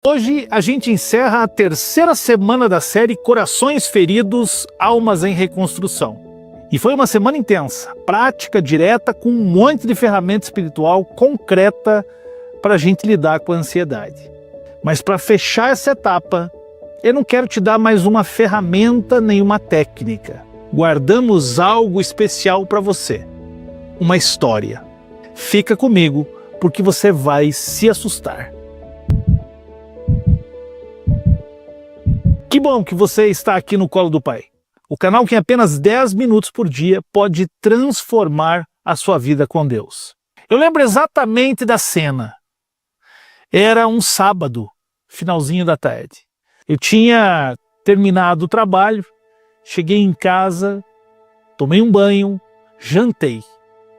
Hoje a gente encerra a terceira semana da série Corações Feridos, Almas em Reconstrução. E foi uma semana intensa, prática, direta, com um monte de ferramenta espiritual concreta para a gente lidar com a ansiedade. Mas para fechar essa etapa, eu não quero te dar mais uma ferramenta nem uma técnica. Guardamos algo especial para você, uma história. Fica comigo, porque você vai se assustar. Que bom que você está aqui no Colo do Pai. O canal que em apenas 10 minutos por dia pode transformar a sua vida com Deus. Eu lembro exatamente da cena. Era um sábado, finalzinho da tarde. Eu tinha terminado o trabalho, cheguei em casa, tomei um banho, jantei.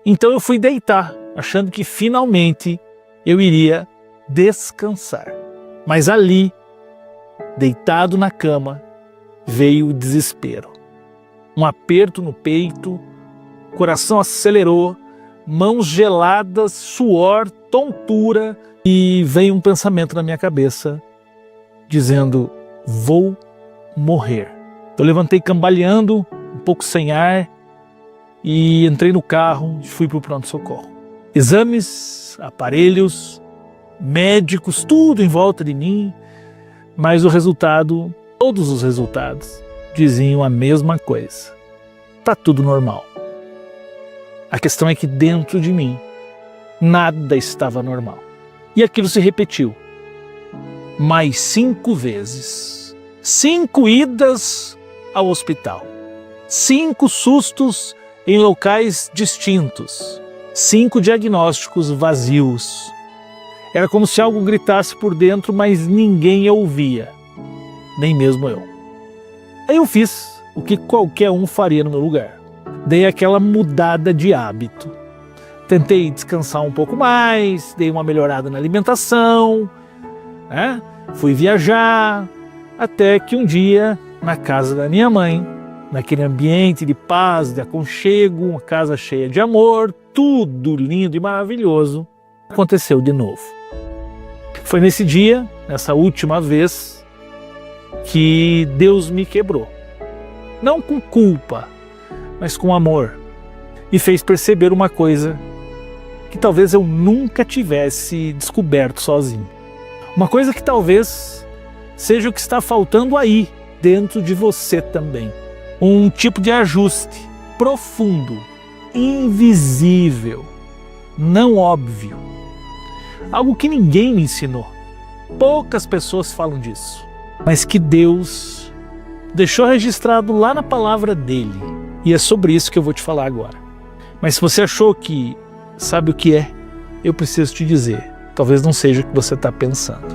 Então eu fui deitar, achando que finalmente eu iria descansar. Mas ali, deitado na cama, veio o desespero. Um aperto no peito, coração acelerou, mãos geladas, suor, tontura, e veio um pensamento na minha cabeça, dizendo, vou morrer. Eu levantei cambaleando, um pouco sem ar, e entrei no carro e fui para o pronto-socorro. Exames, aparelhos, médicos, tudo em volta de mim, mas o resultado, todos os resultados, diziam a mesma coisa. Tá tudo normal. A questão é que dentro de mim, nada estava normal. E aquilo se repetiu. Mais 5 vezes. 5 idas ao hospital. 5 sustos em locais distintos. 5 diagnósticos vazios. Era como se algo gritasse por dentro, mas ninguém ouvia. Nem mesmo eu. Aí eu fiz o que qualquer um faria no meu lugar. Dei aquela mudada de hábito. Tentei descansar um pouco mais, dei uma melhorada na alimentação, né? Fui viajar, até que um dia, na casa da minha mãe, naquele ambiente de paz, de aconchego, uma casa cheia de amor, tudo lindo e maravilhoso, aconteceu de novo. Foi nesse dia, nessa última vez, que Deus me quebrou. Não com culpa, mas com amor. E fez perceber uma coisa que talvez eu nunca tivesse descoberto sozinho. Uma coisa que talvez seja o que está faltando aí, dentro de você também. Um tipo de ajuste profundo, invisível, não óbvio. Algo que ninguém me ensinou. Poucas pessoas falam disso. Mas que Deus deixou registrado lá na palavra dele. E é sobre isso que eu vou te falar agora. Mas se você achou que sabe o que é, eu preciso te dizer. Talvez não seja o que você está pensando.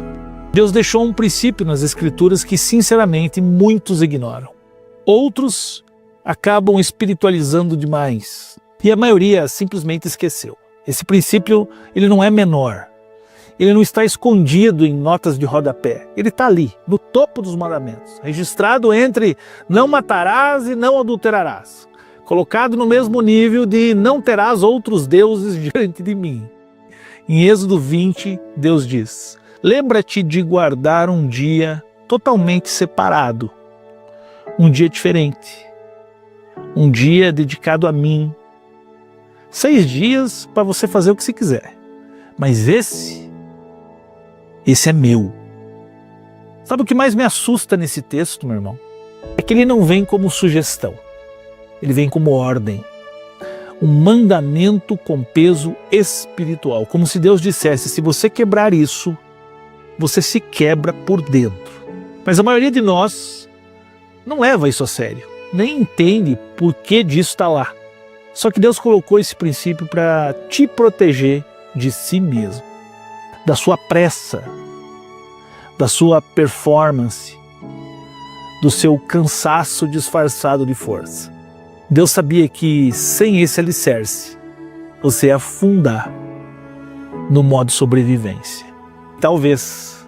Deus deixou um princípio nas Escrituras que, sinceramente, muitos ignoram. Outros acabam espiritualizando demais. E a maioria simplesmente esqueceu. Esse princípio, ele não é menor. Ele não está escondido em notas de rodapé. Ele está ali, no topo dos mandamentos, registrado entre não matarás e não adulterarás, colocado no mesmo nível de não terás outros deuses diante de mim. Em Êxodo 20, Deus diz, lembra-te de guardar um dia totalmente separado, um dia diferente, um dia dedicado a mim. 6 dias para você fazer o que você quiser, mas esse é meu. Sabe o que mais me assusta nesse texto, meu irmão? É que ele não vem como sugestão. Ele vem como ordem. Um mandamento com peso espiritual. Como se Deus dissesse, se você quebrar isso, você se quebra por dentro. Mas a maioria de nós não leva isso a sério. Nem entende por que disso está lá. Só que Deus colocou esse princípio para te proteger de si mesmo. Da sua pressa, da sua performance, do seu cansaço disfarçado de força. Deus sabia que sem esse alicerce, você ia afundar no modo sobrevivência. Talvez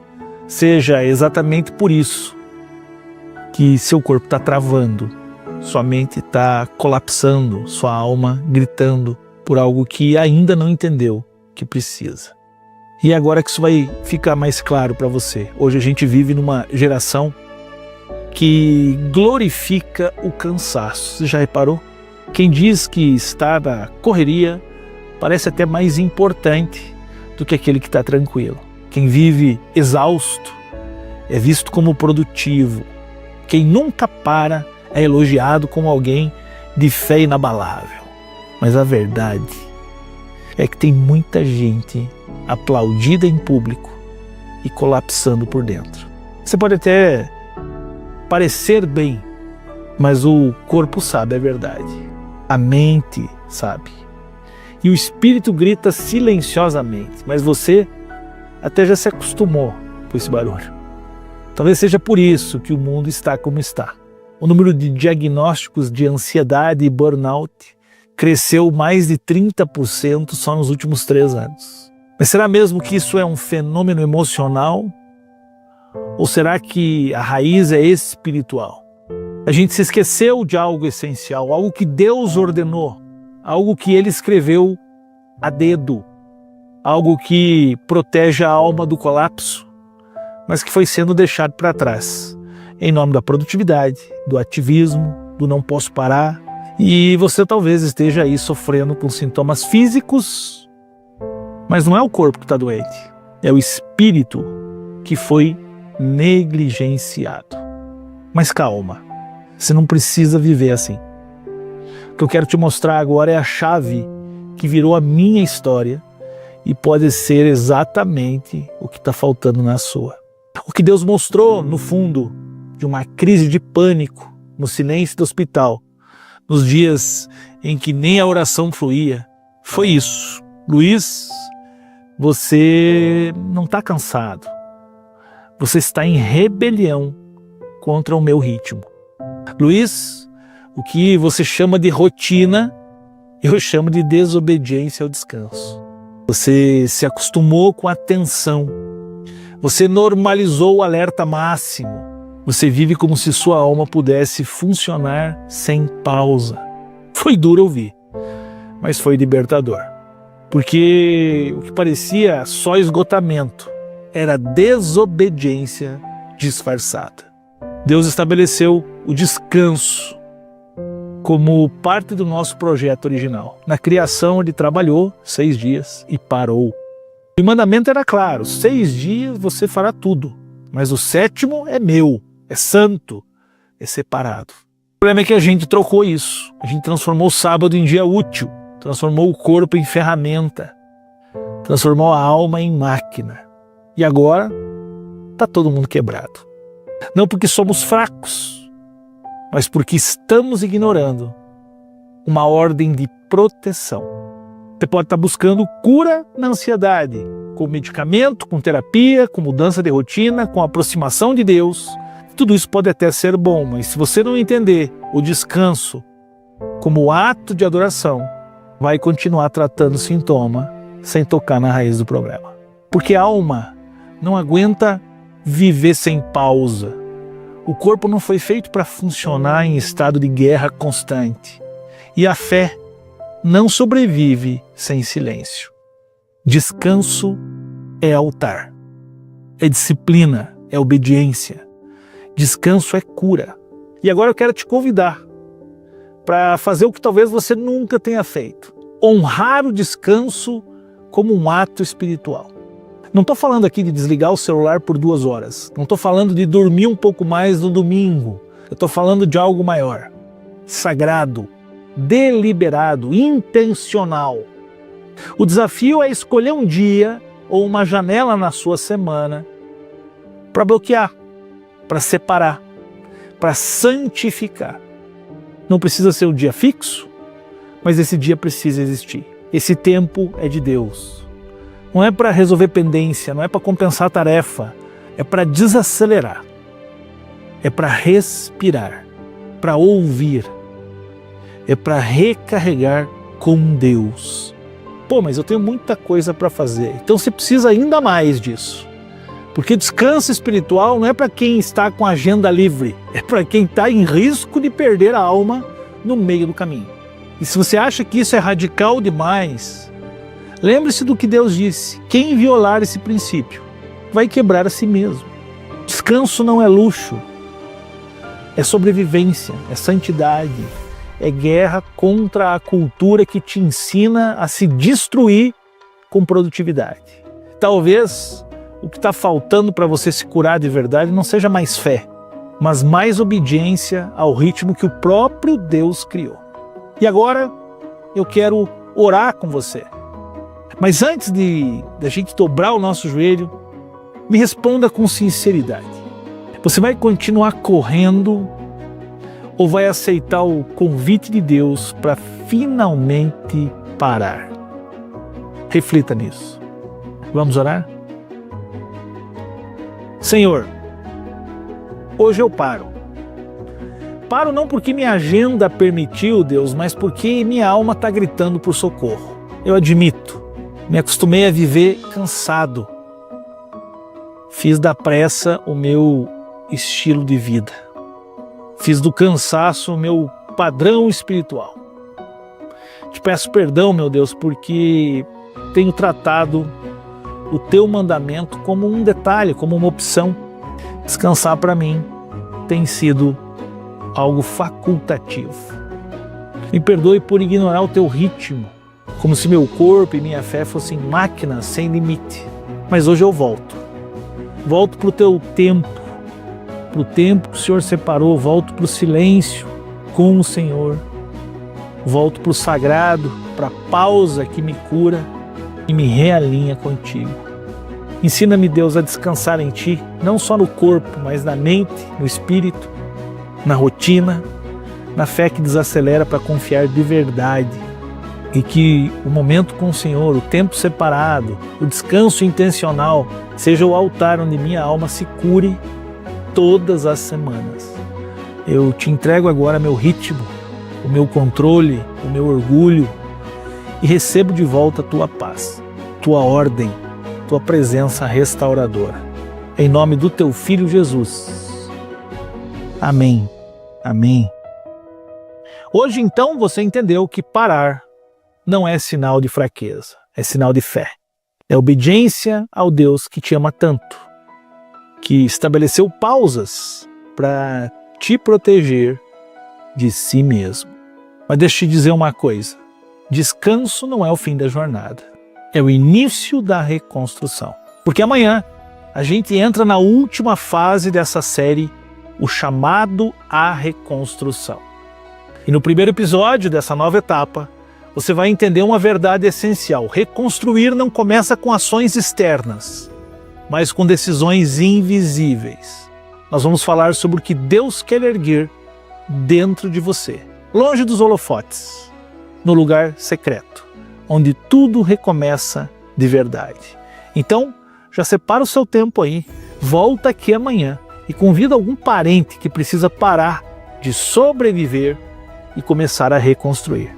seja exatamente por isso que seu corpo está travando, sua mente está colapsando, sua alma gritando por algo que ainda não entendeu que precisa. E agora que isso vai ficar mais claro para você. Hoje a gente vive numa geração que glorifica o cansaço. Você já reparou? Quem diz que está na correria parece até mais importante do que aquele que está tranquilo. Quem vive exausto é visto como produtivo. Quem nunca para é elogiado como alguém de fé inabalável. Mas a verdade é que tem muita gente aplaudida em público e colapsando por dentro. Você pode até parecer bem, mas o corpo sabe a verdade. A mente sabe. E o espírito grita silenciosamente, mas você até já se acostumou com esse barulho. Talvez seja por isso que o mundo está como está. O número de diagnósticos de ansiedade e burnout cresceu mais de 30% só nos últimos 3 anos. Mas será mesmo que isso é um fenômeno emocional? Ou será que a raiz é espiritual? A gente se esqueceu de algo essencial, algo que Deus ordenou, algo que Ele escreveu a dedo, algo que protege a alma do colapso, mas que foi sendo deixado para trás, em nome da produtividade, do ativismo, do não posso parar. E você talvez esteja aí sofrendo com sintomas físicos, mas não é o corpo que está doente, é o espírito que foi negligenciado. Mas calma, você não precisa viver assim. O que eu quero te mostrar agora é a chave que virou a minha história e pode ser exatamente o que está faltando na sua. O que Deus mostrou no fundo de uma crise de pânico no silêncio do hospital, nos dias em que nem a oração fluía, foi isso. Luiz, você não está cansado. Você está em rebelião contra o meu ritmo. Luiz, o que você chama de rotina, eu chamo de desobediência ao descanso. Você se acostumou com a tensão. Você normalizou o alerta máximo. Você vive como se sua alma pudesse funcionar sem pausa. Foi duro ouvir, mas foi libertador. Porque o que parecia só esgotamento era desobediência disfarçada. Deus estabeleceu o descanso como parte do nosso projeto original. Na criação ele trabalhou 6 dias e parou. O mandamento era claro, 6 dias você fará tudo, mas o 7º é meu, é santo, é separado. O problema é que a gente trocou isso, a gente transformou o sábado em dia útil, transformou o corpo em ferramenta, transformou a alma em máquina. E agora está todo mundo quebrado. Não porque somos fracos, mas porque estamos ignorando uma ordem de proteção. Você pode estar buscando cura na ansiedade, com medicamento, com terapia, com mudança de rotina, com aproximação de Deus. Tudo isso pode até ser bom, mas se você não entender o descanso como ato de adoração, vai continuar tratando o sintoma sem tocar na raiz do problema. Porque a alma não aguenta viver sem pausa. O corpo não foi feito para funcionar em estado de guerra constante. E a fé não sobrevive sem silêncio. Descanso é altar, é disciplina, é obediência. Descanso é cura. E agora eu quero te convidar para fazer o que talvez você nunca tenha feito. Honrar o descanso como um ato espiritual. Não estou falando aqui de desligar o celular por 2 horas. Não estou falando de dormir um pouco mais no domingo. Eu estou falando de algo maior, sagrado, deliberado, intencional. O desafio é escolher um dia ou uma janela na sua semana para bloquear, para separar, para santificar. Não precisa ser um dia fixo, mas esse dia precisa existir. Esse tempo é de Deus. Não é para resolver pendência, não é para compensar tarefa, é para desacelerar, é para respirar, para ouvir, é para recarregar com Deus. Pô, mas eu tenho muita coisa para fazer, então você precisa ainda mais disso. Porque descanso espiritual não é para quem está com a agenda livre, é para quem está em risco de perder a alma no meio do caminho. E se você acha que isso é radical demais, Lembre-se do que Deus disse: quem violar esse princípio vai quebrar a si mesmo. Descanso não é luxo, é sobrevivência, é santidade, é guerra contra a cultura que te ensina a se destruir com produtividade. Talvez o que está faltando para você se curar de verdade não seja mais fé, mas mais obediência ao ritmo que o próprio Deus criou. E agora eu quero orar com você. Mas antes da gente dobrar o nosso joelho, me responda com sinceridade. Você vai continuar correndo ou vai aceitar o convite de Deus para finalmente parar? Reflita nisso. Vamos orar? Senhor, hoje eu paro. Paro não porque minha agenda permitiu, Deus, mas porque minha alma está gritando por socorro. Eu admito, me acostumei a viver cansado. Fiz da pressa o meu estilo de vida. Fiz do cansaço o meu padrão espiritual. Te peço perdão, meu Deus, porque tenho tratado o teu mandamento como um detalhe, como uma opção. Descansar para mim tem sido algo facultativo. Me perdoe por ignorar o teu ritmo, como se meu corpo e minha fé fossem máquinas sem limite. Mas hoje eu volto. Volto para o teu tempo, para o tempo que o Senhor separou. Volto para o silêncio com o Senhor. Volto para o sagrado, para a pausa que me cura e me realinha contigo. Ensina-me, Deus, a descansar em Ti, não só no corpo, mas na mente, no espírito, na rotina, na fé que desacelera para confiar de verdade. E que o momento com o Senhor, o tempo separado, o descanso intencional, seja o altar onde minha alma se cure todas as semanas. Eu te entrego agora meu ritmo, o meu controle, o meu orgulho e recebo de volta a Tua paz, Tua ordem, Tua presença restauradora. Em nome do Teu Filho Jesus. Amém. Amém. Hoje então você entendeu que parar não é sinal de fraqueza, é sinal de fé. É obediência ao Deus que te ama tanto, que estabeleceu pausas para te proteger de si mesmo. Mas deixa eu te dizer uma coisa, descanso não é o fim da jornada, é o início da reconstrução. Porque amanhã a gente entra na última fase dessa série, o chamado à reconstrução. E no primeiro episódio dessa nova etapa, você vai entender uma verdade essencial. Reconstruir não começa com ações externas, mas com decisões invisíveis. Nós vamos falar sobre o que Deus quer erguer dentro de você, longe dos holofotes, no lugar secreto, onde tudo recomeça de verdade. Então, já separa o seu tempo aí, volta aqui amanhã e convida algum parente que precisa parar de sobreviver e começar a reconstruir.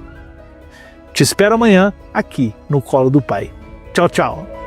Te espero amanhã aqui no Colo do Pai. Tchau, tchau.